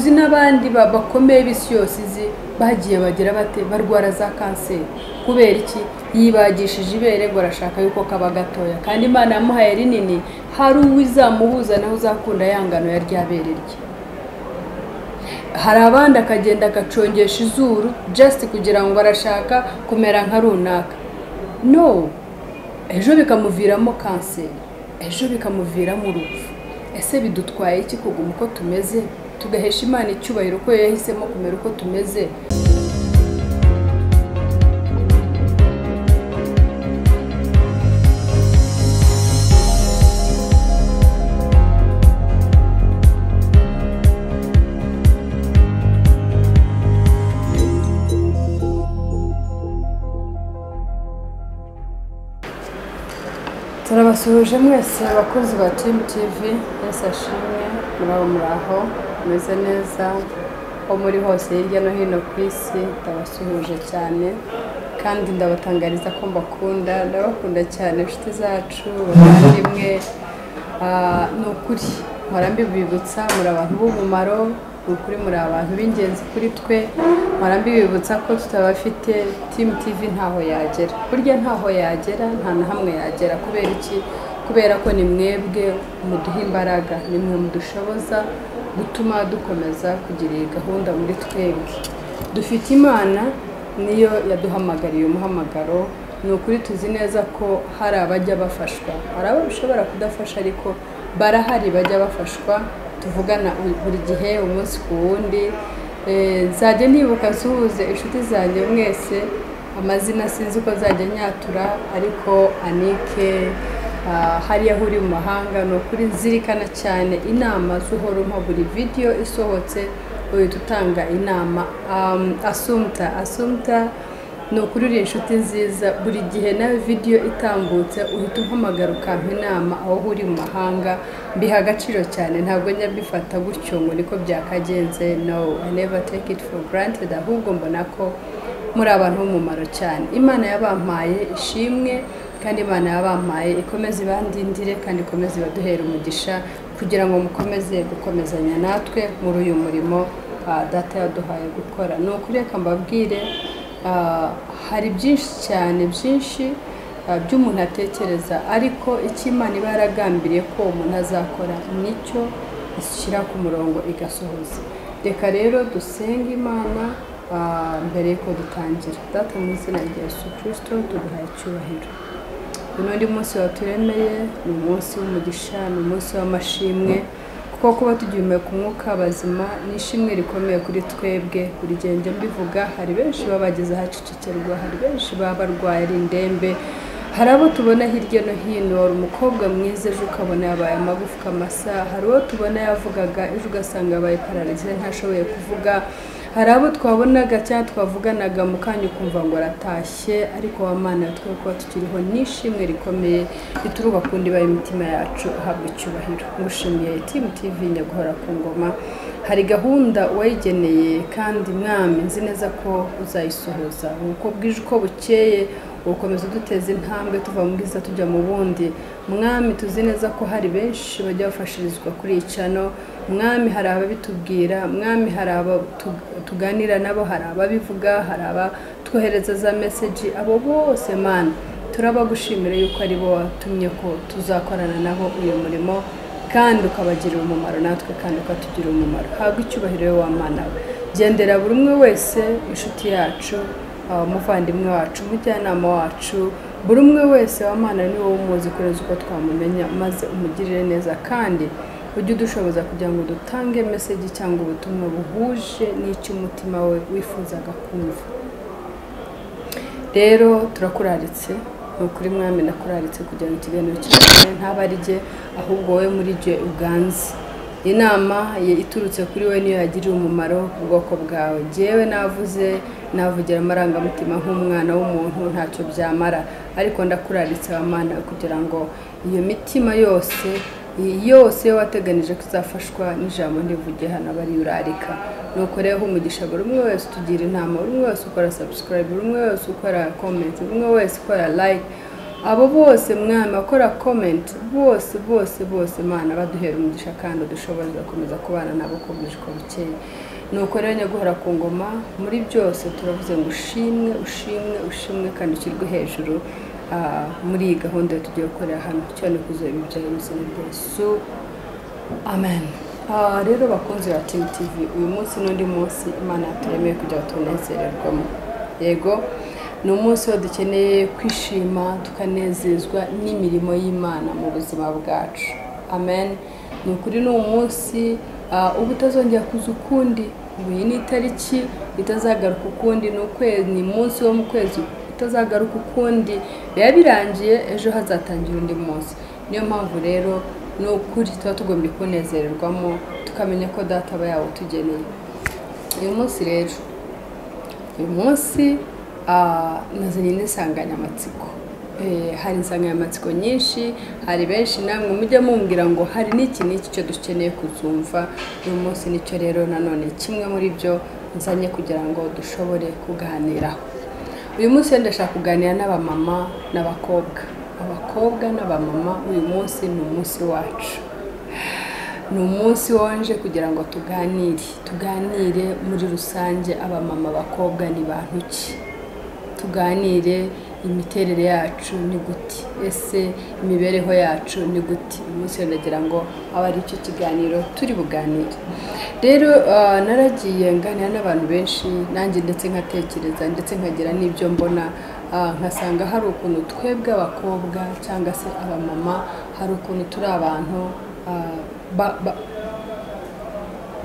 tuzi n'abandi bakomeye bisi yose izi bagiye bagira bate barwara za kanseri kubera iki yibagishije ibere ngo arashaka yuko kaba gatoya kandi Imana yamuhaye rinini hari uwizamuhuza naho uzakunda yangano ya ryabere rye hari abandi akagenda agacongesha izuru just kugira ngo arashaka kumera nka runaka no ejo bikamuviramo kanseri ejo bikamuviramo urupfu ese bidutwaye iki kuguma uko tumeze tugahesha Imana icyubahiro ko yahisemo kumera uko tumeze turabasuhuje mwese abakozi ba Team TV yasashimwe muraho meze neza aho muri hose hirya no hino ku isi ndabasuhuje cyane kandi ndabatangariza ko ndabakunda cyane inshuti zacu bavandimwe n'ukuri mparambi bibutsa muri abantu b'umumaro ukuri muri abantu b'ingenzi kuri twe mparambi bibutsa ko tutabafite Team TV ntaho yagera burya ntaho yagera nta na hamwe yagera kubera iki kubera ko ni mwebwe muduha imbaraga ni mwe mudushoboza gutuma dukomeza kugira gahunda muri twebwe dufite Imana niyo yaduhamagariye umuhamagaro ni ukuri tuzi neza ko hari abajya bafashwa hari abo bishobora kudafasha ariko barahari bajya bafashwa tuvugana buri gihe umunsi ku wundi nzajya nibuka nsuhuze inshuti zanjye mwese amazina sinzi uko zajya nyatura ariko Anike hariya uri mu mahanga no kuri zirikana cyane inama zuhoro mpa buri video isohotse uhita utanga inama Asumta no kuri uri inshuti nziza buri gihe nawe video itambutse uhita umpamagara ukampa inama aho uri mu mahanga biha agaciro cyane ntabwo njya bifata gutyo ngo niko byakagenze no I never take it for granted ahubwo mbona ko muri abantu b'umumaro cyane Imana yabampaye ishimwe kandi Imana yabampaye ikomeze ibandindire kandi ikomeze baduhera umugisha kugira ngo mukomeze gukomezanya natwe muri uyu murimo data yaduhaye gukora no kuri reka mbabwire hari byinshi cyane byinshi by'umuntu atekereza ariko icyo Imana iba yaragambiriye ko umuntu azakora nicyo ishyira ku murongo igasohoza reka rero dusenge Imana mbere yuko dutangira data mu izina rya Yesu Kristo tuguhaye icyubahiro undi munsi waturemeye ni umunsi w'umugisha ni umunsi w'amashimwe kuko kuba tugihumeka ku mwuka bazima n'ishimwe rikomeye kuri twebwe buri genge mbivuga hari benshi babageze ahacicikerwa hari benshi babarwaye ari indembe hari abo tubona hirya no hino wari umukobwa mwiza ejo ukabona yabaye amagufwa masa hari uwo tubona yavugaga ejo ugasanga yabaye pararize ntashoboye kuvuga hari abo twabonaga cyangwa twavuganaga mu kanya ukumva ngo aratashye ariko w'Imana twe kuba tukiriho n'ishimwe rikomeye rituruka ku ndiba y'imitima yacu ahabwa icyubahiro ngushimiye Team TV nyaguhora ku ngoma hari gahunda wayigeneye kandi mwami nzi neza ko uzayisohoza uko bwije uko bukeye ukomeza duteza intambwe tuva mu bwiza tujya mu bundi mwami tuzi neza ko hari benshi bajya bafashirizwa kuri iyi channel mwami hari ababitubwira mwami hari aba tuganira nabo hari ababivuga hari aba twohereza za message abo bose mana turabagushimira yuko ari bo watumye ko tuzakorana nabo uyu murimo kandi ukabagirira umumaro natwe kandi ukatugira umumaro habwa icyubahiro wa Mana gendera buri umwe wese inshuti yacu umuvandimwe wacu umujyanama wacu buri umwe wese wa Mana ni wowe umuzi kureza uko twamumenya maze umugirire neza kandi ujye udushoboza kugira ngo dutange message cyangwa ubutumwa buhuje n'icyo umutima we wifuzaga kumva rero turakuraritse ukuri mwami nakuraritse kugira ngo ikiganiro cyane ntabarije ahubwo wowe muri je uganze inama iturutse kuri we niyo yagiriye umumaro ubwoko bwawe jewe navugira amarangamutima nk'umwana w'umuntu ntacyo byamara ariko ndakuraritse Mana kugira ngo iyo mitima yose wateganije kuzafashwa n'ijambo ndivugiye hano bari urarika nuko rero umugisha buri umwe wese tugira inama buri umwe wese ukora subscribe buri umwe wese ukora comment buri umwe wese ukora like abo bose mwami bakora comment bose Imana baduhera umugisha kandi dushoboye komeza kubana nabo ko bwishko bukeye nuko rero nyaguhora ku ngoma muri byose turavuze ngo ushimwe kandi ukirwe hejuru muri gahunda tugiye gukorera hano cyane kuzoba ibyaye ubuzima bwose amen. Rero bakunzi ba TV uyu munsi n'undi munsi Imana yaturemeye kujya tunezererwamo. Yego ni umunsi wo dukeneye kwishima tukanezezwa n'imirimo y'Imana mu buzima bwacu. Amen. Ni ukuri ni umunsi ubutazongera kuza ukundi, uyu ni itariki itazagaruka ukundi, ni umunsi wo mu kwezi utazagaruka ukundi, biba birangiye ejo hazatangira undi munsi. Niyo mpamvu rero ni ukuri tuba tugomba kunezererwamo tukamenya ko data aba yawutugeneye. Uyu munsi rero nazanye n'insanganyamatsiko. Hari insanganyamatsiko nyinshi, hari benshi namwe mujya mumbwira ngo hari n'iki cyo dukeneye kuzumva. Uyu munsi nicyo rero nanone kimwe muri byo nzanye kugira ngo dushobore kuganiraho. Uyu munsi ndashaka kuganira n'abamama n'abakobwa. Abakobwa n'abamama uyu munsi ni umunsi wacu. Ni umunsi wanje kugira ngo tuganire muri rusange abamama abakobwa ni bantu ki. Tuganire imiterere yacu ni guti, ese imibereho yacu ni guti. Umunsi ndagira ngo aba ari cyo kiganiro turi buganire. Rero naragiye nganira n'abantu benshi nanjye ndetse nkatekereza ndetse nkagira n'ibyo mbona, nkasanga hari ukuntu twebwe abakobwa cyangwa se abamama hari ukuntu turi abantu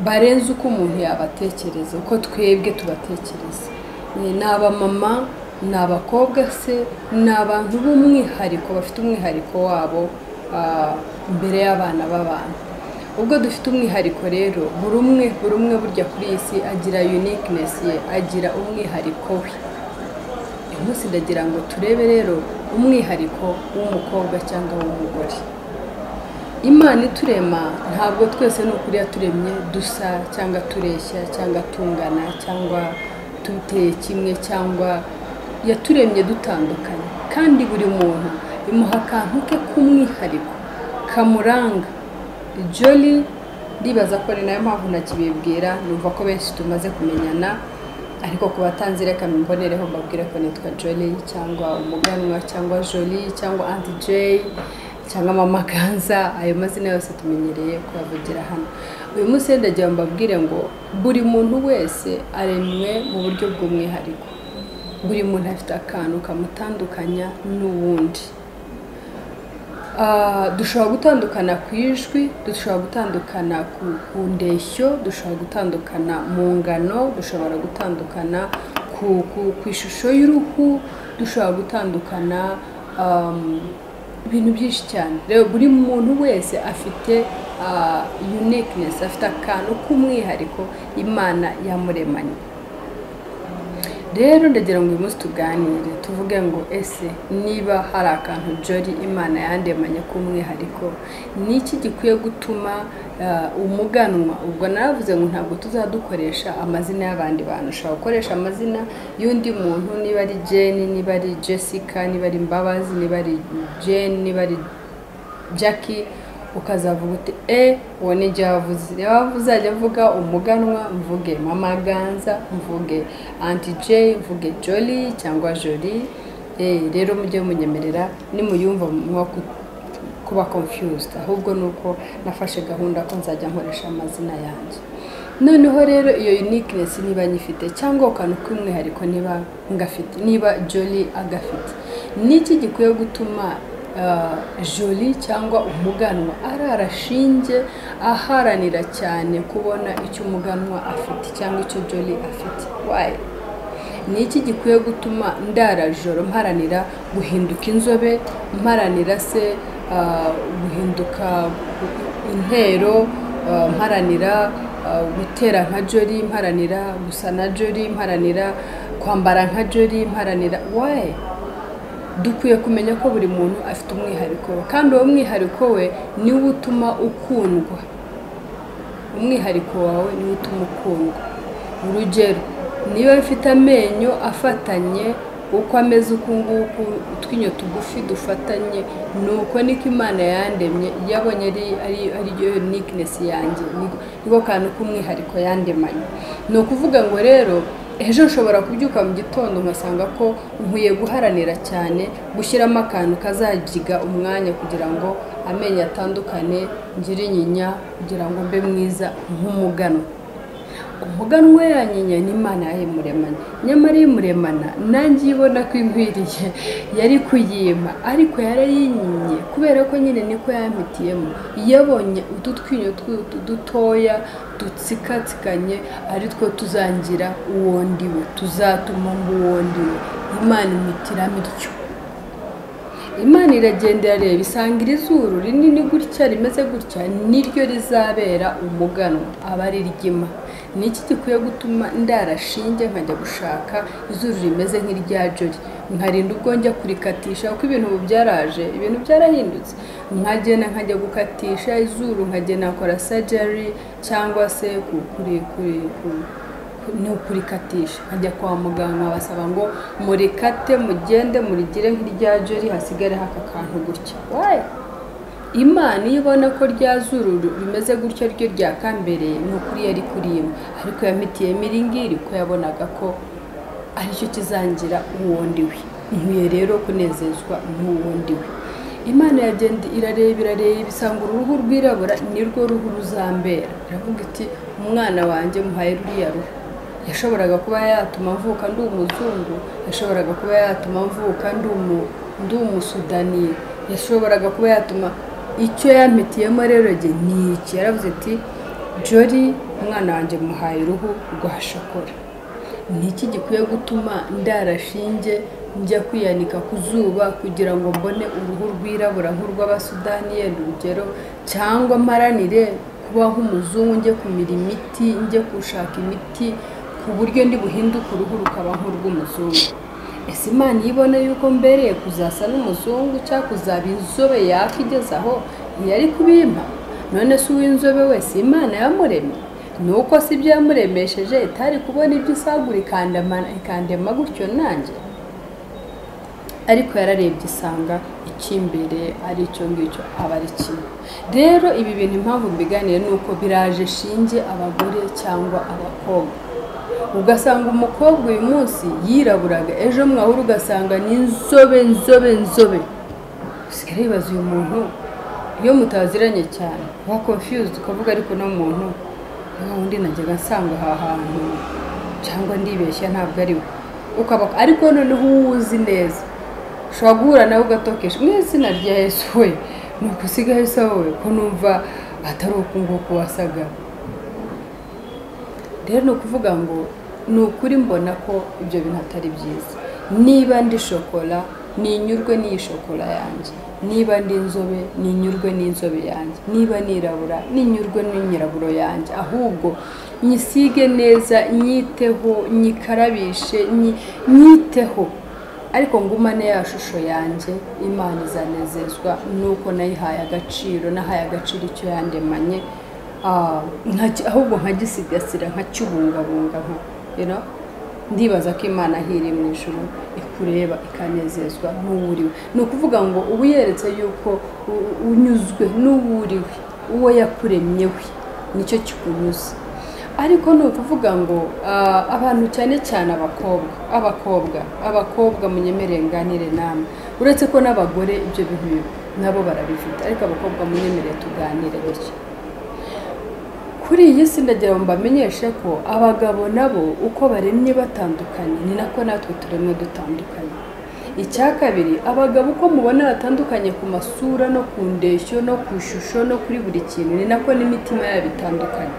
barenze uko umuntu yabatekereza, uko twebwe tubatekereza. Ni abamama, ni abakobwa se, ni abantu b'umwihariko bafite umwihariko wabo imbere y'abana b'abantu. Ubwo dufite umwihariko rero buri umwe burya kuri iyi si agira uniqueness ye, agira umwihariko we. Uyu munsi ndagira ngo turebe rero umwihariko w'umukobwa cyangwa w'umugore. Imana iturema ntabwo twese n'ukuri yaturemye dusa cyangwa tureshya cyangwa tungana cyangwa tuteye kimwe, cyangwa yaturemye dutandukanye, kandi buri muntu imuha akantu ke k'umwihariko kamuranga. Jolly ndibaza ko ni nayo mpamvu nakibibwira, numva ko benshi tumaze kumenyana, ariko ku batanzi reka mbonereho mbabwire ko nitwa Jolly cyangwa umuganwa cyangwa Jolly cyangwa Auntie J cyangwa Mama Ganza. Ayo mazina yose tumenyereye kuyavugira hano. Uyu munsi ndagira mbabwire ngo buri muntu wese aremwe mu buryo bw'umwihariko. Buri muntu afite akantu kamutandukanya n'uwundi. Dushobora gutandukana ku ijwi, dushobora gutandukana ku ndeshyo, dushobora gutandukana mu ngano, dushobora gutandukana ku ishusho y'uruhu, dushobora gutandukana ibintu byinshi cyane. Rero buri muntu wese afite uniqueness, afite akantu k'umwihariko Imana yamuremanye. Rero ndagira ngo uyu munsi tuganire tuvuge ngo ese niba hari akantu Jolly Imana yandemanye k'umwihariko, ni iki gikwiye gutuma umuganwa, ubwo naravuze ngo ntabwo tuzadukoresha amazina y'abandi bantu, ushobora gukoresha amazina y'undi muntu, niba ari Jane, niba ari Jessica, niba ari Mbabazi, niba ari Jane, niba ari Jackie, ukazavuga uti uwo ni jya wavuze. Niba uzajya avuga umuganwa mvuge Mama Ganza, mvuge Auntie J, mvuge Jolly cyangwa Jolly. Rero mujye munyemerera nimuyumva mwa kuba confused, ahubwo nuko nafashe gahunda ko nzajya nkoresha amazina yanjye. Noneho rero iyo uniqueness niba nyifite cyangwa ukantu k'umwihariko niba ngafite, niba Jolly agafite, niki gikwiye gutuma Jolly cyangwa umuganwa ararashinge aharanira cyane kubona icyo umuganwa afite cyangwa icyo Jolly afite? Why? Niki gikwiye gutuma ndarajoro mparanira guhinduka inzobe, mparanira se guhinduka intero, mparanira gutera nka Jolly, mparanira gusa na Jolly, mparanira kwambara nka Jolly, mparanira? Why? Dukwiye kumenya ko buri muntu afite umwihariko we, kandi uwo mwihariko we niwo utuma ukundwa. Umwihariko wawe niwo utuma ukundwa. Urugero, niba ufite amenyo afatanye uko ameze uku nguku utwinyo tugufi dufatanye nuko niko Imana yandemye yabonye ari yo uniqueness yanjye niko kantu k'umwihariko yandemanye. Ni ukuvuga ngo rero ejo nshobora kubyuka mu gitondo nkasanga ko nkwiye guharanira cyane gushyiramo akantu kazagiga umwanya kugira ngo amenyo atandukane, ngire inyinya kugira ngo mbe mwiza nk'umuganwa. Umuganwa yanyinya ni Imana yayimuremanye, nyamara imuremana nanjye ibona ko inkwiriye yari kuyima, ariko yarayinyiye kubera ko nyine niko yampitiyemo. Yabonye ututwinyo dutoya dutsikatsikanye ari two tuzangira uwo ndiwe, tuzatuma mba uwo ndiwe. Imana imitiramo ityo. Imana iragenda irareba isanga izuru rinini gutya rimeze gutya niryo rizabera umuganwa, aba ari ryima. Ni iki gikwiye gutuma ndarashinge nkajya gushaka izuru rimeze nk'irya Jori, nkarinda ubwo njya kurikatisha kuko ibintu byaraje, ibintu byarahindutse. Nkajya gukatisha izuru, nkagenda nakora surgery cyangwa se kurikatisha, nkajya kwa muganga basaba ngo murikate mugende murigire nk'irya Jori hasigare haka kantu gutya. Imana ibona ko rya zuru rimeze gutyo ryo ryakambereye n'ukuri yari kurima, ariko yamitiye miringiri ko yabonaga ko aricyo kizangira uwo ndiwe. Nkwiye rero kunezezwa n'uwo ndiwe. Imana yagenda irareba ibisanga uruhu rwirabura nirwo ruhu ruzambera. Iravuga iti umwana wanjye muhaye ruriya ruhu. Yashoboraga kuba yatuma mvuka ndi umuzungu, yashoboraga kuba yatuma mvuka ndi umusudani, yashoboraga kuba yatuma icyo yampitiyemo rero ni iki. Yaravuze ati Jori umwana wanjye muhaye uruhu rwa shokora. Ni iki gikwiye gutuma ndarashinge njya kwiyanika ku zuba kugira ngo mbone uruhu rwirabura nk'urw'abasudani yenda urugero, cyangwa mparanire kuba nk'umuzungu njye kumira imiti, njye gushaka imiti ku buryo ndi buhinduke uruhu rukaba nk'urw'umuzungu. Ese Imana ibona yuko mbereye kuzasa n'umuzungu cyangwa kuzaba inzobe yakigeza aho ntiyari kubimpa? None se uw'inzobe wese Imana yamuremye? Nuko si ibyo yamuremesheje itari kubona ibyo isagura ikandema gutyo nanjye? Ariko yararebye isanga ikimbere ari cyo ngicyo aba ari kimwe. Rero ibi bintu impamvu mbiganiye nuko biraje shinge abagore cyangwa abakobwa. Ugasanga umukobwa uyu munsi yiraburaga, ejo mwahura ugasanga ni nzobe. Usigara wibaza uyu muntu iyo mutaziranye cyane wa confused ukavuga ariko no muntu undi najyaga nsanga aha hantu cyangwa ndibeshya ntabwo ari we, ukaba ariko noneho uzi neza ushobora guhura nawe ugatokesha mu izina rya Yesu we nuko usigaye wowe ko numva atari uku nguku wasaga. Rero ni ukuvuga ngo ni ukuri mbona ko ibyo bintu atari byiza. Niba ndi shokora ninyurwe n'iyi shokora yanjye, niba ndi inzobe ninyurwe n'inzobe yanjye, niba nirabura ninyurwe n'inyiraburo yanjye, ahubwo nyisige neza, nyiteho, nyikarabishe, nyiteho, ariko ngumane ya shusho yanjye. Imana izanezezwa nuko nayihaye agaciro, nahaye agaciro icyo yandemanye, ahubwo nkagisigasira nkacyubungabunga. Ndibaza ko Imana hiri mu ijuru ikureba ikanezezwa n'uwuriwe. Ni ukuvuga ngo ubu yeretse yuko unyuzwe n'uwuriwe, uwo yakuremye we nicyo kikunyuze. Ariko ni ukuvuga ngo abantu cyane cyane abakobwa munyemerere nganire namwe, uretse ko n'abagore ibyo bintu nabo barabifite, ariko abakobwa munyemerere tuganire gutya. Kuri iyi si ndagira ngo mbamenyeshe ko abagabo nabo uko baremye batandukanye ni nako natwe turemwe dutandukanye. Icya kabiri, abagabo uko mubona batandukanye ku masura no ku ndeshyo no ku ishusho no kuri buri kintu, ni nako n'imitima yabo itandukanye.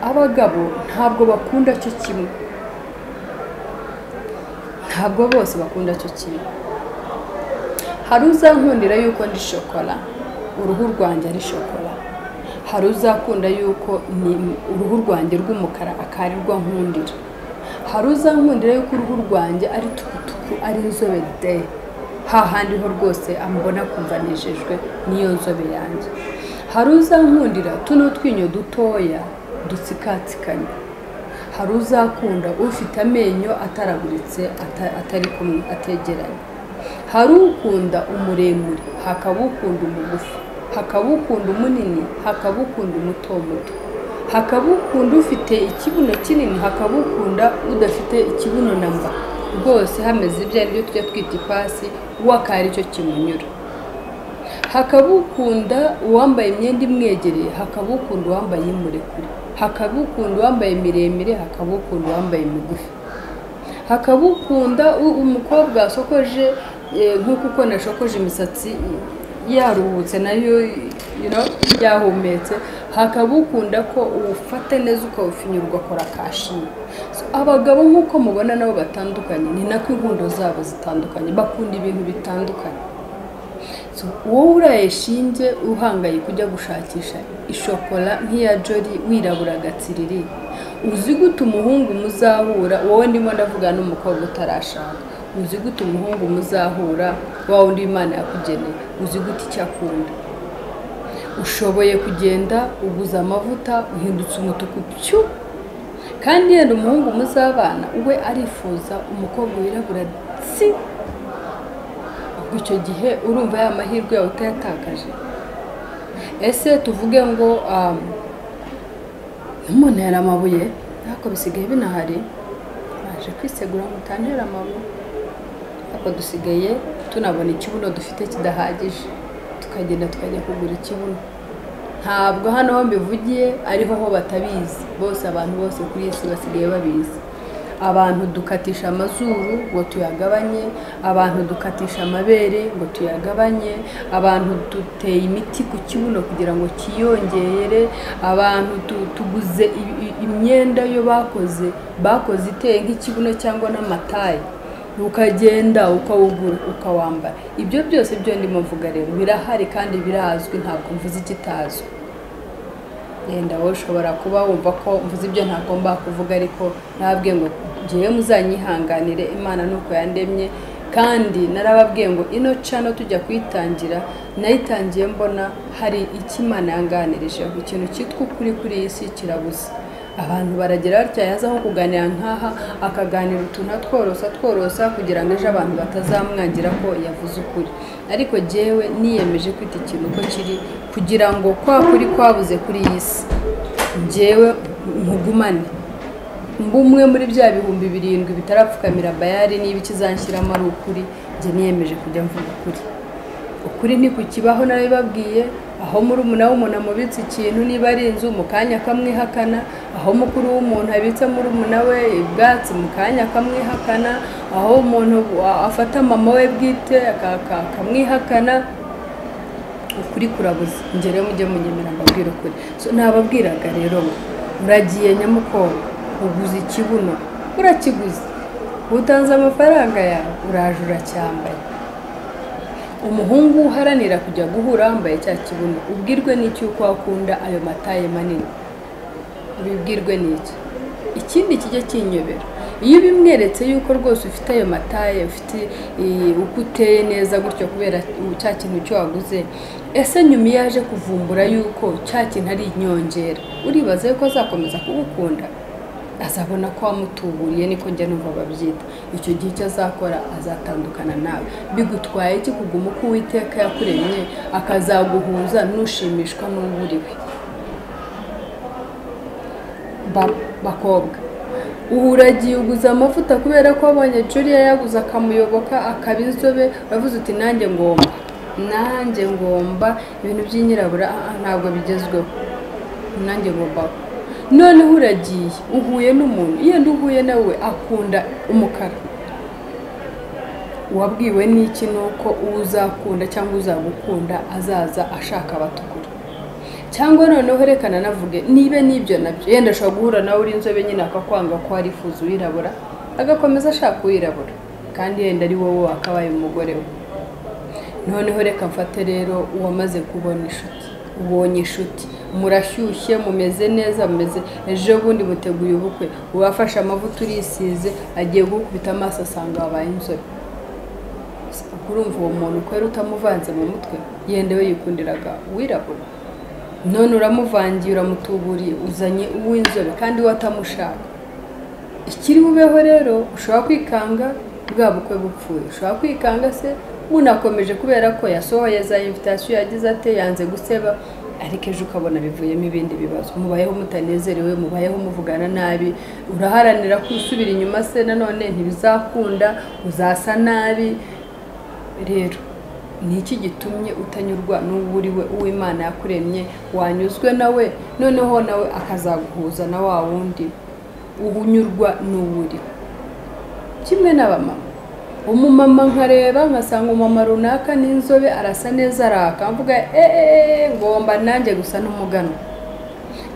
Abagabo ntabwo bakunda cyo kimwe, ntabwo bose bakunda cyo kimwe. Hari uzankundira yuko ndi shokora, uruhu rwanjye ari shokora. Hari uzakunda yuko ni uruhu rwanjye rw'umukara akarirwa nkundira. Hari uzankundira yuko uruhu rwanjye ari tukutuku, ari inzobe de, hahandi ho rwose ambona kumva nejejwe niyo nzobe yanjye. Hari uzankundira tuno twinyo dutoya dutsikatsikanye. hari uzakunda ufite amenyo ataraguritse atari kumwe ategeranye, hari ukunda umuremure, hakaba ukunda umugufi, hakaba ukunda umunini, hakaba ukunda umuto muto, hakaba ukunda ufite ikibuno kinini, hakaba ukunda udafite ikibuno namba, rwose hameze ibyo ari byo tujya twita ipasi wakari cyo kimunyura, hakaba ukunda uwambaye imyenda imwegereye, hakaba ukunda uwambaye imurekure, hakaba ukunda uwambaye miremire, hakaba ukunda uwambaye migufi, hakaba ukunda umukobwa asokoje nk'uko uko nashokoje imisatsi yaruhutse nayo yahumetse, hakaba ukunda ko ufate neza ukawufinyura ugakora kashimwe. Abagabo nk'uko mubona nabo batandukanye, ni nako inkundo zabo zitandukanye, bakunda ibintu bitandukanye. Wowe urayeshinge uhangaye kujya gushakisha ishokora nk'iya Jolly wirabura gatsiriri, uzi gute umuhungu muzahura, wowe ndimo ndavuga n'umukobwa utarashaka, uzi gute umuhungu muzahura wa wundi Imana yakugeneye, uzi gute icyo akunda. Ushoboye kugenda uguza amavuta uhindutse umutuku pyu, kandi yenda umuhungu muzabana we arifuza umukobwa wirabura tsi, icyo gihe urumva ya mahirwe yawe utayatakaje. Ese tuvuge ngo umuntu yari amabuye ariko bisigaye binahari, naje kwisegura mutantera amabuye, ariko dusigaye tunabona ikibuno dufite kidahagije, tukagenda tukajya kugura ikibuno. Ntabwo hano ho mbivugiye ariho ho batabizi, bose abantu bose kuri isi basigaye babizi. Abantu dukatisha amazuru ngo tuyagabanye, abantu dukatisha amabere ngo tuyagabanye, abantu duteye imiti ku kibuno kugira ngo kiyongere, abantu tuguze imyenda yo bakoze iteye nk'ikibuno cyangwa n'amataye, ukagenda ukawugura ukawambara. Ibyo byose byo ndimo mvuga rero birahari kandi birazwi, ntabwo mvuze ikitazwi. Yenda wowe ushobora kuba wumva ko mvuze ibyo ntagomba kuvuga, ariko nababwiye ngo ngiye muzanyihanganire, Imana nuko yandemye. Kandi narababwiye ngo ino channel tujya kuyitangira, nayitangiye mbona hari iki Imana yanganirije, ikintu cyitwa ukuri kuri iyi si kirabuze. Abantu baragera batya yaza nko kuganira nkaha akaganira utuntu tworosa kugira ngo ejo abantu batazamwangira ko yavuze ukuri. Ariko jewe niyemeje kwita ikintu ko kiri, kugira ngo kwa kuri kwabuze kuri iyi si jewe nkugumane, mbumwe muri bya bihumbi 7 bitarapfukamira bayari niba ikizanshyiramo ari ukuri. Je niyemeje kujya mvuga ukuri ntikukibaho. Narabibabwiye, aho muri umuntu amubitse ikintu, niba ari inzu mukanya kamwihakana, aho mukuru w'umuntu abitse muri we ibwatsi mukanya kamwihakana, aho umuntu afata mama we bwite akamwihakana. Ukuri kurabuze. Nje rero mujye munyemera mbabwira ukuri. Nababwiraga rero uragiye nyamukobwa, uguze ikibuno, urakiguze, utanze amafaranga yawe, uraje uracyambaye. Umuhungu uharanira kujya guhura wambaye cya kibuno, ubwirwe n'iki uko akunda ayo mataye manini, ubibwirwe n'iki. Ikindi kijye kinyobera, iyo bimweretse yuko rwose ufite ayo mataye, ufite uko uteye neza gutyo kubera cya kintu cyo waguze, ese nyuma yaje kuvumbura yuko cya kintu ari inyongera, uribaza yuko azakomeza kugukunda? Azabona ko wamutuburiye, niko njye numva babyita. Icyo gihe cyo azakora azatandukana nawe. Bigutwaye iki kuguma uko Uwiteka yakuremye akazaguhuza nushimishwa n'uburiwe? Bakobwa, uragiye uguza amavuta kubera ko abonye Jolly yaguze akamuyoboka akaba inzobe, uravuze uti nanjye ngomba ibintu by'inyirabura, ntabwo bigezweho, nanjye ngomba. None uragiye uhuye n'umuntu, yenda uhuye nawe akunda umukara, wabwiwe n'iki nuko uzakunda cyangwa uzagukunda azaza ashaka abatukura? Cyangwa noneho rekana navuge nibe nibyo nabyo, yenda ashobora guhura nawe uri inzobe nyine akakwanga ko arifuza uwirabura, agakomeza ashaka uwirabura, kandi yenda ari wowe wakabaye umugore we. Noneho reka mfate rero uwamaze kubona inshuti, ubonye inshuti, murashyushye, mumeze neza, mumeze ejo bundi muteguye ubukwe, ubafashe amavuta urisize, agiye gukubita amaso asanga wabaye inzobe. Urumva uwo muntu kwera utamuvanze mu mutwe, yende we yikundiraga wirabura. None uramuvangiye, uramutuburiye, uzanye uw'inzobe kandi watamushaka. ikiri bubeho rero ushobora kwikanga bwa bukwe bupfuye, ushobora kwikanga se munakomeje kubera ko yasohoye za invitation yagize ate yanze guseba, ariko ejo ukabona bivuyemo ibindi bibazo, mubayeho mutanezerewe, mubayeho muvugana nabi, uraharanira kusubira inyuma se nanone ntibizakunda, uzasa nabi. Rero ni iki gitumye utanyurwa n'uburiwe uw'Imana yakuremye, wanyuzwe nawe noneho nawe akazaguhuza na wa wundi ubunyurwa n'uburiwe. Kimwe n'abamama, umumama nkareba nkasanga umumama runaka n'inzobe arasa neza araka, mvuga ngomba nanjye gusa n'umuganwa,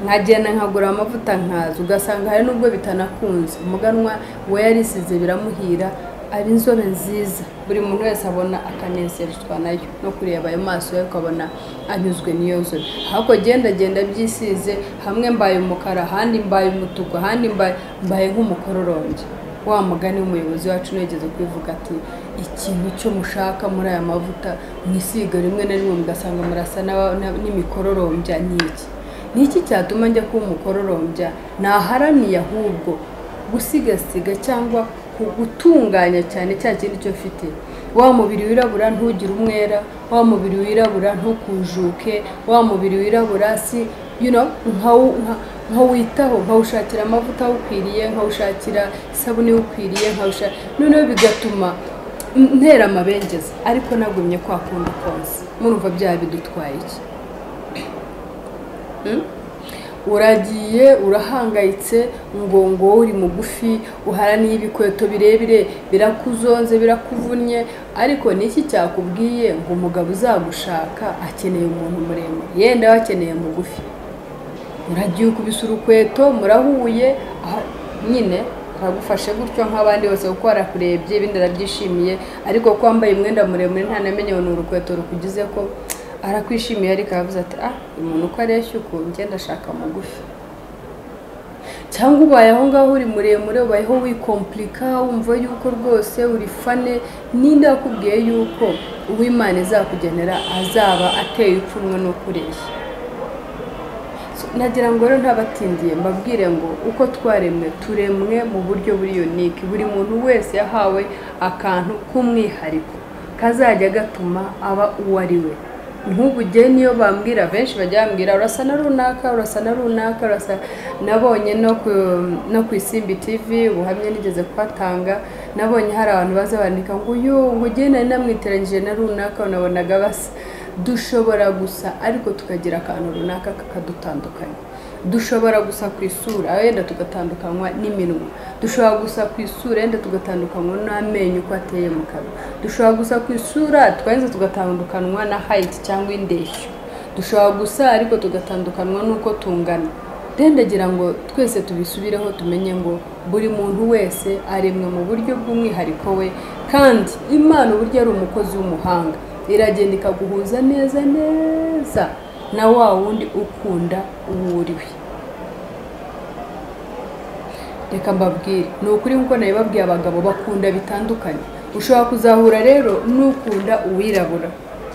nkagenda nkagura amavuta nkaza, ugasanga hari nubwo bitanakunze, umuganwa we yarisize biramuhira, ari inzobe nziza, buri muntu wese abona akanezerwa nayo no kureba ayo maso ye ukabona anyuzwe n'iyo nzobe. Ahubwo genda byisize, hamwe mbaye umukara, ahandi mbaye umutuku, ahandi mbaye nk'umukororombya. Wa mugani w'umuyobozi wacu nigeze kwivuga ati ikintu cyo mushaka muri aya mavuta mwisiga rimwe na rimwe mugasanga murasa n'imikororombya niki cyatuma njya kuba umukororombya? Naharaniye ahubwo gusigasiga cyangwa gutunganya cyane cya kintu cyo mfite. Wa mubiri wirabura ntugire umwera, wa mubiri wirabura ntukujuke, wa mubiri wirabura si nkawitaho, nkawushakira amavuta ukwiriye, nkawushakira isabune ukwiriye, noneho bigatuma ntera amabengeza, ariko nagumye kwa kundi konse. Murumva bya bidutwaye iki? Uragiye urahangayitse ngo uri mugufi, uharaniye ibikweto birebire, birakuzonze birakuvunnye, ariko niki cyakubwiye ngo umugabo uzagushaka akeneye umuntu muremure, yenda wakeneye mugufi? Uragiye ukubisa urukweto, murahuye, nyine aragufashe gutyo nk'abandi bose kuko arakurebye, ibindi arabyishimiye, ariko ko wambaye umwenda muremure ntanamenye ngo ni urukweto rukugize ko arakwishimiye, ariko aravuze ati umuntu uko areshya uko ngenda ashaka mugufi. Cyangwa ubaye aho ngaho uri muremure, ubayeho wikomplika, wumva yuko rwose uri fane, ninde wakubwiye yuko uw'Imana izakugenera azaba ateye ipfunwe no kureshya? Nagira ngo rero ntabatindiye mbabwire ngo uko twaremwe turemwe mu buryo buri unique, buri muntu wese yahawe akantu k'umwihariko kazajya gatuma aba uwo ari we. Nk'ubugeni niyo bambwira, benshi bajya bambwira urasa na runaka, urasa na runaka, urasa. Nabonye no ku Isimbi TV ubuhamya nigeze kwatanga, nabonye hari abantu baza bandika ngo ngo ugenda namwiteranyije na runaka, unabonaga basa. Dushobora gusa ariko tukagira akantu runaka kakadutandukanya. Dushobora gusa ku isura, yenda tugatandukanywa n'iminwa. Dushobora gusa ku isura, yenda tugatandukanywa n'amenyo uko ateye mu kanwa. Dushobora gusa ku isura, twanze tugatandukanywa na height cyangwa indeshyo. Dushobora gusa ariko tugatandukanywa n'uko tungana. Ndagira ngo twese tubisubireho tumenye ngo buri muntu wese aremwe mu buryo bw'umwihariko we, kandi Imana uburyo ari umukozi w'umuhanga, iragenda ikaguhuza neza na wa wundi ukunda uwo uriwe. Reka mbabwire, ni ukuri nkuko nabibabwiye, abagabo bakunda bitandukanye. Ushobora kuzahura rero n'ukunda uwirabura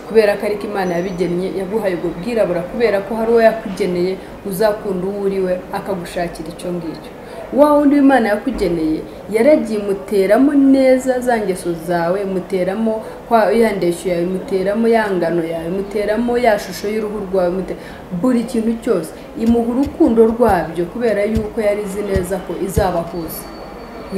kubera ko ariko Imana yabigennye, yaguhaye ubwo bwirabura kubera ko hari uwo yakugeneye uzakunda uwo uriwe akagushakira icyo ngicyo. Wa wundi Imana yakugeneye yaragiye muteramo neza za ngeso zawe, muteramo ya ndeshyo yawe, muteramo ya ngano yawe, muteramo ya shusho y'uruhu rwawe, buri kintu cyose imuha urukundo rwabyo kubera yuko yari izi neza ko izabahuza.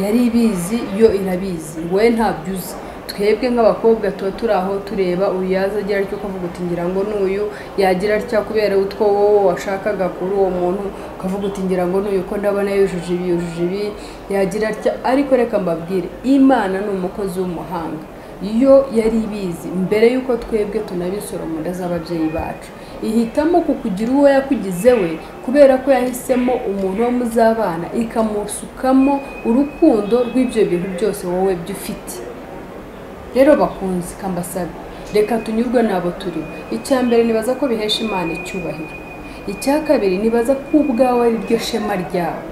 Yari ibizi, yo irabizi, wowe ntabyo uzi. Twebwe nk'abakobwa tuba turi aho tureba uyaza agira atyo ukavuga uti ngira ngo n'uyu yagira atya kubera utwo wowe washakaga kuri uwo muntu, ukavuga uti ngira ngo n'uyu ko ndabona yujuje ibi yagira atya. Ariko reka mbabwire, Imana ni umukozi w'umuhanga. Iyo yari ibizi mbere yuko twebwe tunabisora mu nda z'ababyeyi bacu, ihitamo kukugira uwo yakugize we kubera ko yahisemo umuntu wo muzabana, ikamusukamo urukundo rw'ibyo bintu byose wowe byufite. Rero bakunzi kambasabe, reka tunyurwe nabo turi. Icyambere nibaza ko bihesha Imana icyubahiro. Icyakabiri nibaza ko ubwawe ari ryo shema ryawe.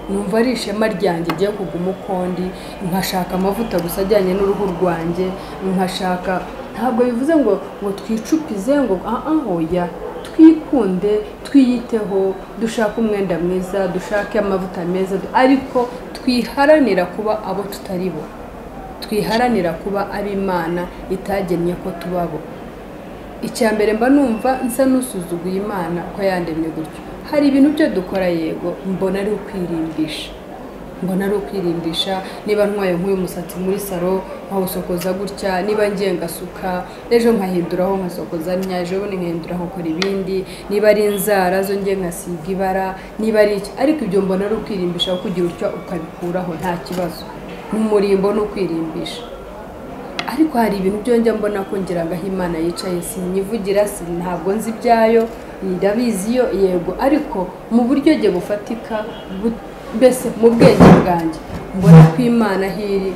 Numva ari ishema ryanjye giye kuguma ukondi, nkashaka amavuta gusa ajyanye n'uruhu rwanjye, nkashaka, ntabwo bivuze ngo twicupize ngo oya, twikunde twiyiteho dushaka umwenda mwiza dushake amavuta meza ariko twiharanira kuba abo tutari bo twiharanira kuba ari Imana itagennye ko tubabo icyambere mba numva nsa nusuzuguye Imana ko yandemye gutyo hari ibintu byo dukora yego mbona ari ukwirimbisha niba ntwaye nk'uyu musatsi muri salo nkawusokoza gutya niba ngiye ngasuka ejo nkahinduraho nkasokoza nyaje ubundi nkahinduraho nkora ibindi niba ari inzara zo ngiye nkasiga ibara niba ari iki ariko ibyo mbona ari ukwirimbisha kugira utyo ukabikuraho nta kibazo n'umurimbo no kwirimbisha ariko hari ibintu byo njya mbona ko ngiraga Imana yicaye sinyivugira ntabwo nzi byayo ndabizi yo yego ariko mu buryo bwe bufatika mbese mu bwenge bwanjye mbona ko Imana hiri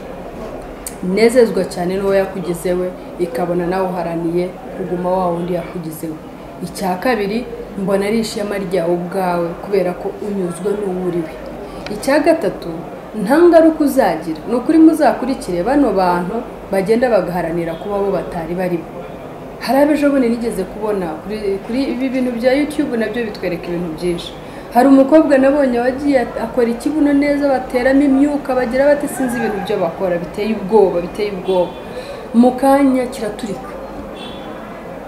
nezezwa cyane n'uwo yakugizewe ikabona nawe uharaniye kuguma wa wundi yakugizewe icya kabiri mbona ari ishema ryawe ubwawe kubera ko unyuzwe n'uwuriwe icya gatatu nta ngaruka uzagira ni ukuri muzakurikire bano bantu bagenda bagaharanira kuba bo batari barimo hari abejo bone nigeze kubona kuri ibi bintu bya YouTube nabyo bitwereka ibintu byinshi hari umukobwa nabonye wagiye akora ikibuno neza bateramo imyuka bagira bate sinzi ibintu byo bakora biteye ubwoba mu kanya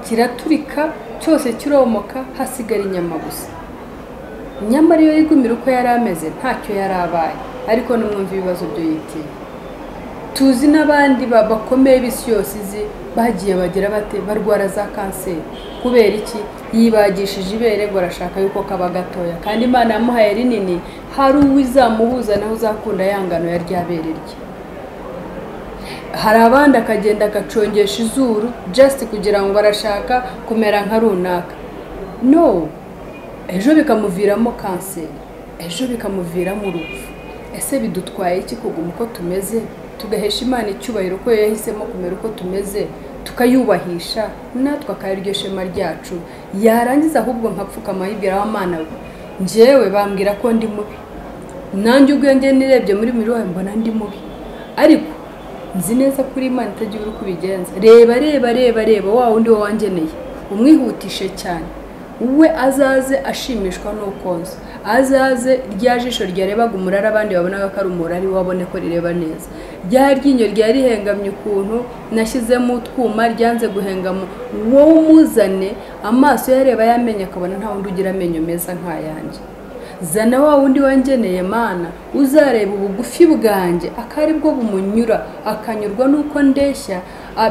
kiraturika cyose kiromoka hasigara inyama gusa nyamara iyo yigumira uko yari ameze ntacyo yari abaye ariko numwumva ibibazo byo yitiye tuzi n'abandi bakomeye bisi yose izi bagiye bagira bate barwara za kanseri kubera iki yibagishije ibere ngo arashaka yuko kaba gatoya kandi Imana yamuhaye rinini hari uwizamuhuza naho uzakunda yangano ya ryabere rye hari abandi akagenda agacongesha izuru just kugira ngo arashaka kumera nka runaka no ejo bikamuviramo kanseri ejo bikamuviramo urupfu ese bidutwaye iki kuguma uko tumeze tugahesha Imana icyubahiro ko yahisemo kumera uko tumeze tukayubahisha natwe akayiryo shema ryacu yarangiza ahubwo nkapfukama yibwira w'Imana we njyewe bambwira ko ndi mubi nanjye ubwenge nirebye muri mirohe mbona ndi mubi ariko nzi neza kuri Imana itagira uko bigenza reba wa wundi wangeneye umwihutishe cyane we azaze ashimishwa n'ukonza azaze ryajisho ryarebaga umurara abandi babonaga ko ari umurari wabone ko rireba neza rya ryinyo ryari hengamye ukuntu nashyizemo utwuma ryanze guhengamo wowe umuzane amaso yareba yamenye akabona nta wundi ugira amenyo meza nk'ayanjye zana wa wundi wangeneye Mana uzareba ubugufi bwanjye akari bwo bumunyura akanyurwa nuko ndeshya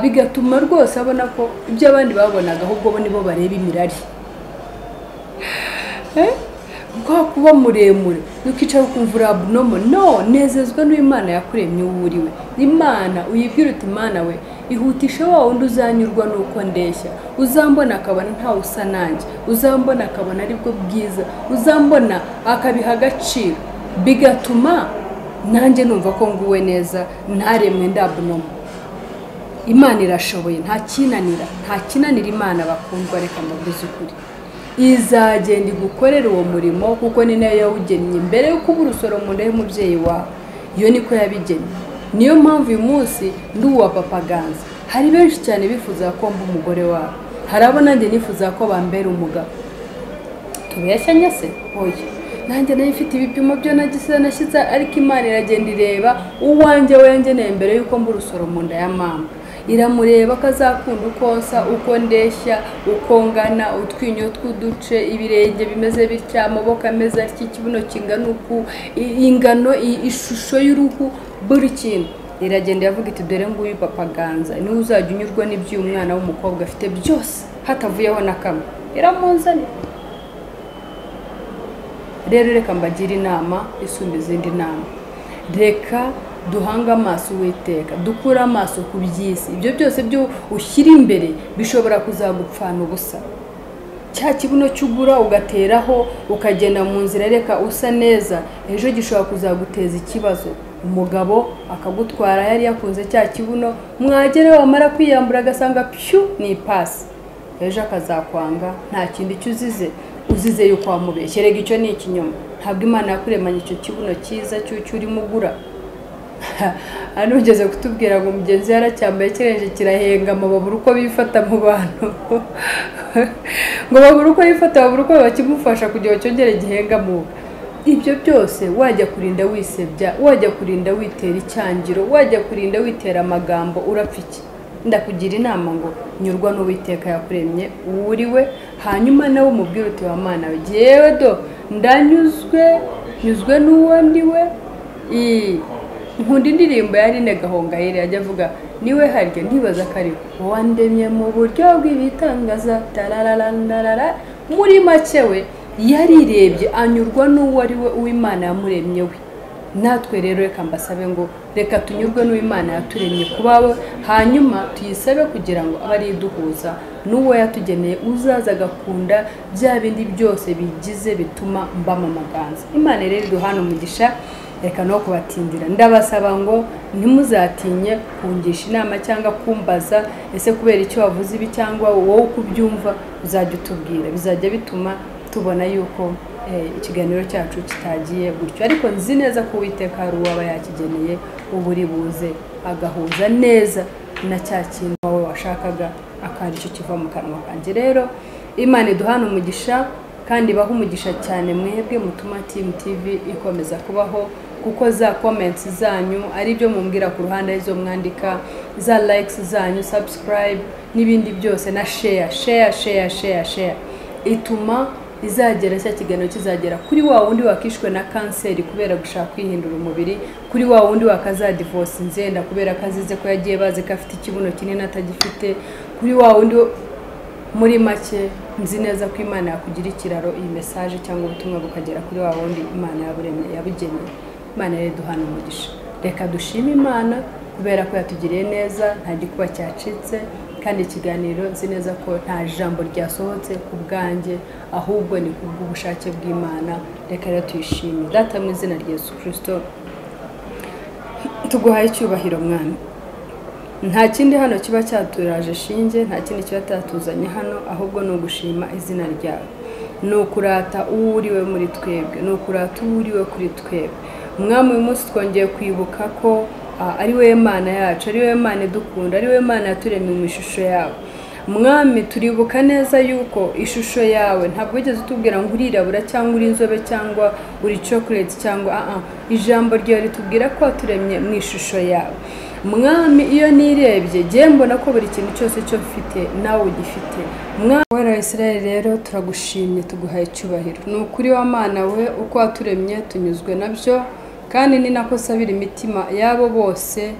bigatuma rwose abona ko ibyo abandi babonaga ahubwo bo nibo bareba imirari kwa kuba muremure nukicara ukumvura abnormal no nezezwa n'Imana yakuremye uwuriwe Imana uyibwira uti Imana we ihutisha wa wundi uzanyurwa nuko ndeshya uzambona akabona nta usa nanjye uzambona akabona aribwo bwiza uzambona akabiha agaciro bigatuma nanjye numva ko nguwe neza ntaremwe ndabnormal Imana irashoboye nta kinanira Imana bakundwa reka mbavuze ukuri izagenda igukorera uwo murimo kuko ni nayo yawugennye mbere yo kuba urusoro mu nda y'umubyeyi wawe iyo niko yabigennye niyo mpamvu uyu munsi ndi uwa papa ganza hari benshi cyane bifuza ko mba umugore wabo hari abo nanjye nifuza ko bambera umugabo tubeshyanye se oya nanjye nayo ifite ibipimo byo nashyize ariko Imana iragenda ireba uwanjye wengeneye mbere y'uko mba urusoro mu nda ya mama iramureba kazakunda ukonsa uko ndeshya uko ngana utwinyo tw'uduce ibirenge bimeze bitya amaboko ameze atya ikibuno kingana uku ingano ishusho y'uruhu buri kintu iragenda yavuga iti dore nguyu papa ganza niwe uzajya unyurwa n'ibyo umwana w'umukobwa afite byose hatavuyeho na kamwe iramuzanye rero reka mbagira inama isumba izindi nama reka duhanga amaso Uwiteka dukura amaso ku by'isi ibyo byose byo ushyira imbere bishobora kuzagupfana ubusa cya kibuno cyugura ugateraho ukagenda mu nzira reka usa neza ejo gishobora kuzaguteza ikibazo umugabo akagutwara yari yakunze cya kibuno mwagere wamara kwiyambura agasanga pyu ni pasi ejo akazakwanga nta kindi uzize yuko wamubeshyerega icyo ni ikinyoma ntabwo Imana yakuremanye icyo kibuno cyiza cy'ucyo urimo ugura hano ugeze kutubwira ngo mugenzi yaracyambaye kirenje kirahenga babura uko bifata mu bantu ngo babura uko bifata babura uko bakimufasha kugira ngo cyongere gihenga mu ibyo byose wajya kurinda wisebya wajya kurinda witera icyangiro wajya kurinda witera amagambo urapfiki ndakugira inama ngo nyurwa n'uwiteka yakuremye uriwe hanyuma nawe umubwire uti wa mana yewe do nyuzwe n'uwo ndiwe nkunda indirimbo yari Gahongayire ajya avuga niwe harya ntibaza kare wandemye mu buryo bw'ibitangaza tararararara muri make we yarirebye anyurwa n'uwo ari we uw'Imana yamuremye we natwe rero reka mbasabe ngo reka tunyurwe n'uw'Imana yaturemye kubawe hanyuma tuyisabe kugira ngo abari duhuza n'uwo yatugeneye uzaza agakunda bya bindi byose bigize bituma mbama amaganza Imana rero duhana umugisha reka no kubatindira ndabasaba ngo ntimuzatinye kungisha inama cyangwa kumbaza ese kubera icyo wavuze ibi cyangwa wowe kubyumva uzajya utubwira bizajya bituma tubona yuko ikiganiro cyacu kitagiye gutyo ariko nzi neza ko Uwiteka ari uwaba yakigeneye uburi buze agahuza neza na cya kintu wawe washakaga akari cyo kiva mu kanwa kanjye rero Imana iduhana umugisha kandi baho umugisha cyane mwebwe mutuma Team TV ikomeza kubaho kuko za comments zanyu ari byo mumbwira ku ruhande izo mwandika za likes zanyu subscribe n'ibindi byose na share ituma izagera cya kiganiro kizagera kuri wa wundi wakishwe na kanseri kubera gushaka kwihindura umubiri kuri wa wundi wakaza divorce nzenda kubera kazize ko yagiye baze kafite ikibuno kinini atagifite kuri wa wundi muri make nzi neza ko Imana yakugira ikiraro iyi message cyangwa ubutumwa bukagera kuri wa wundi Imana yaburemye yabugeneye Imana rero duhana umugisha reka dushime Imana kubera ko yatugiriye neza nta gikuba cyacitse kandi ikiganiro nzi neza ko nta jambo ryasohotse ku bwanjye ahubwo ni kubw'ubushake bw'Imana reka rero tuyishime data mu izina rya Yesu Kristo tuguhaye icyubahiro mwami nta kindi hano kiba cyaturaje shinge nta kindi kiba cyatuzanye hano ahubwo no gushima izina ryawe no kurata uriwe muri twebwe no kurata uriwe kuri twebwe mwami uyu munsi twongeye kwibuka ko ari we Imana yacu ari we Imana dukunda ari we Imana yaturemye mu ishusho yawe mwami turibuka neza yuko ishusho yawe ntabwo wigeze utubwira ngo urirabura cyangwa uri inzobe cyangwa uri chocolate cyangwa ijambo ryawe ritubwira ko waturemye mu ishusho yawe mwami iyo nirebye giye mbona ko buri kintu cyose cyo mfite nawe ugifite mwami wa Israel rero turagushimye tuguhaye icyubahiro ni ukuri wa Mana we uko waturemye tunyuzwe nabyo kandi ni nako sabira imitima yabo bose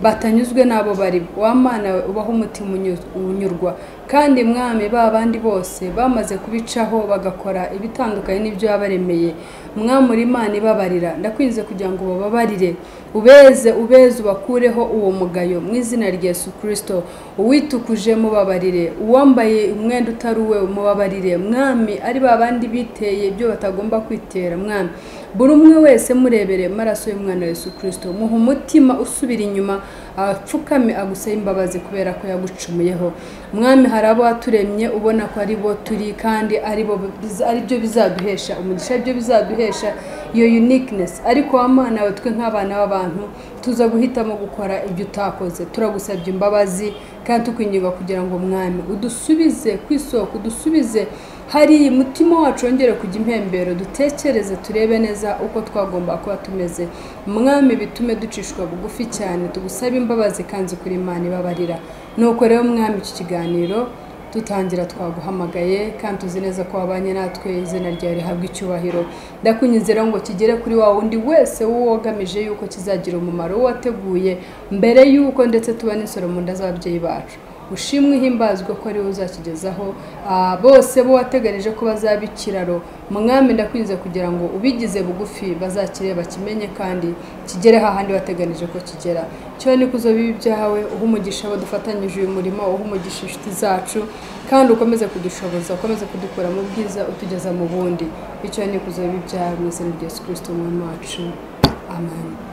batanyuzwe nabo bari wa Mana we ubaho umutima unyurwa kandi mwami babandi bose bamaze kubicaho bagakora ibitandukanye n'ibyo yabaremeye mwamuri Imana ibabarira ndakwinze kugira ngo bababarire ubeze ubakureho uwo mugayo mu izina rya Yesu Kristo uwitukuje mubabarire uwambaye umwenda utaruwe mubabarire mwami ari babandi biteye ibyo batagomba kwitera mwami buri umwe wese murebere maraso y'umwana Yesu Kristo muha umutima usubira inyuma apfukame agusaba imbabazi kubera ko yagucumuyeho mwami harabo waturemye ubona ko ari bo turi kandi ari byo bizaduhesha umugisha byo bizaduhesha iyo uniqueness ariko wa Mana we twe nk'abana b'abantu tuza guhitamo gukora ibyo utakoze turagusabye imbabazi kandi tukwinginga kugira ngo mwami udusubize kwisoko udusubize hari mutima wacu wongere kujya impembero dutekereze turebe neza uko twagomba kuba tumeze mwami bitume ducishwa bugufi cyane tugusaba imbabazi kandi kuri Imana ibabarira nuko rero mwami iki kiganiro tutangira twaguhamagaye kandi tuzi neza ko wabanye natwe izina ryawe rihabwa icyubahiro ndakunyizera ngo kigere kuri wa wundi wese wogamije yuko kizagira umumaro wateguye mbere yuko ndetse tuba n'isoro mu nda z'ababyeyi bacu ushimwe himbazwe ko ari uzakigezaho bose bo wategereje ko bazabikiraro mwami ndakwinze kugira ngo ubigize bugufi bazakire bakimenye kandi kigere hahandi wateganije ko kigera cyo ni kuzo bibi byawe umugisha abo dufatanyije uyu murimo umugisha inshuti zacu kandi ukomeze kudushoboza ukomeze kudukura mu bwiza utugeza mu bundi icyo ni kuzo bibi byawe mu izina rya Yesu Kristo umwami wacu amen.